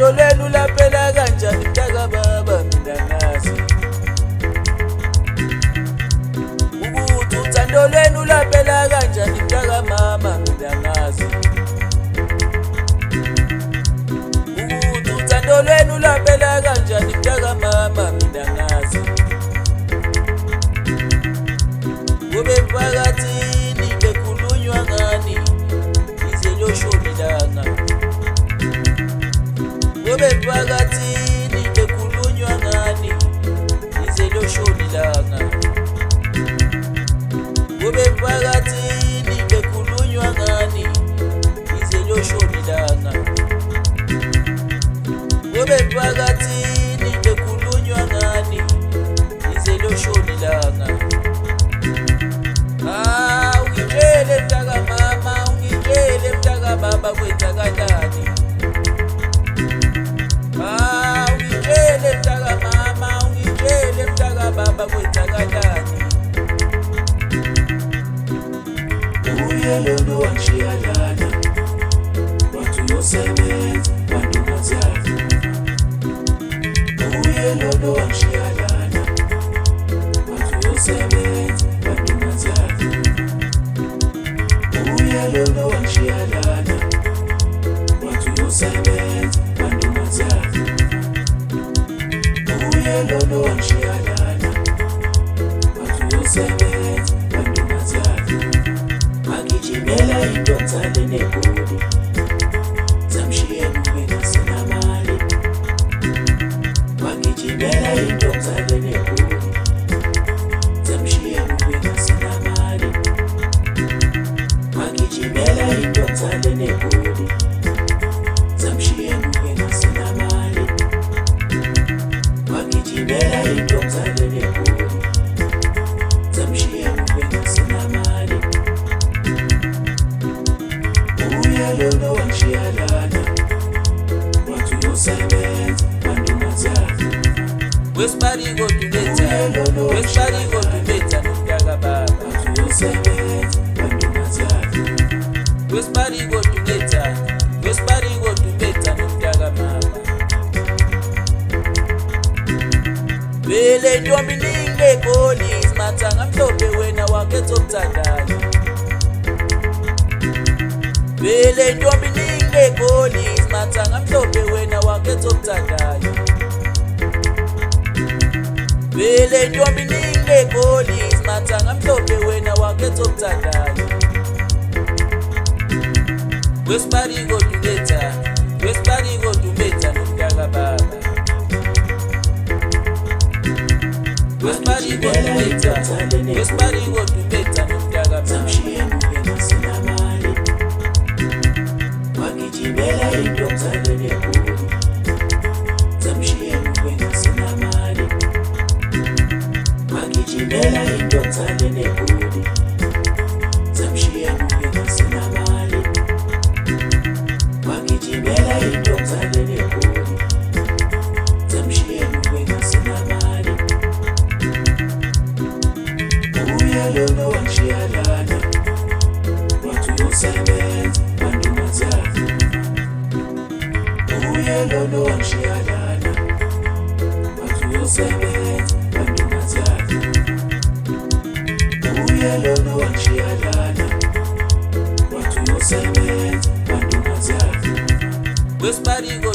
uthando lwenu laphela kanjani mtaka baba mina ngazi ukuthi uthando lwenu laphela kanjani mtaka mama mina ngazi ukuthi uthando lwenu laphela kanjani mtaka mama mina ngazi kube emphakathini bekhulunywa ngani ize loshonilanga kube emphakathini bekhulunywa ngani ize loshonilanga kube emphakathini bekhulunywa ngani ize loshonilanga kube emphakathini bekhulunywa ngani ize loshonilanga ungitshele mtaka mama ungitshele mtaka baba kwenzakalani ungitshele mtaka mama ungitshele mtaka baba kwenzakalani uyelolo wanshiyalana wathi uyosebenza wantokazi uyelolo wanshiyalana wathi uyosebenza wantokazi uyelolo wanshiyalana wathi uyosebenza wantokazi uyelolo wanshiyalana wathi uyosebenza wantokazi magijimela intombi negoli zamshiya ngengasenamali magijimela intombi negoli zamshiya ngengasenamali magijimela intombi negoli zamshiya ngengasenamali magijimela intombi negoli zamshiya ngengasenamali uyelolo wanshiyalana wathi uyosebenza wantokazi wesibarigo dumetha nomtaka baba wathi uyosebenza wantokazi wesibarigo dumetha nomtaka mama vele ntombi ningegoli mathanga mhlophe wena wakhetha okuthandayo vele ntombi ningegoli mathanga mhlophe wena wakhetha okuthandayo vele ntombi ningegoli mathanga mhlophe wena wakhetha okuthandayo wesibarigo dumetha nomtaka baba wesibarigo dumetha nomtaka baba zamshiya ngengasenamali magijimela intombi negoli zamshiya ngengasenamali magijimela intombi negoli zamshiya ngengasenamali magijimela intombi negoli zamshiya ngengasenamali uyelolo wanshiyalana wathi uyosebenza wantokazi uyelolo wanshiyalana wathi uyosebenza wantokazi uyelolo wanshiyalana wathi uyosebenza wantokazi wesibarigo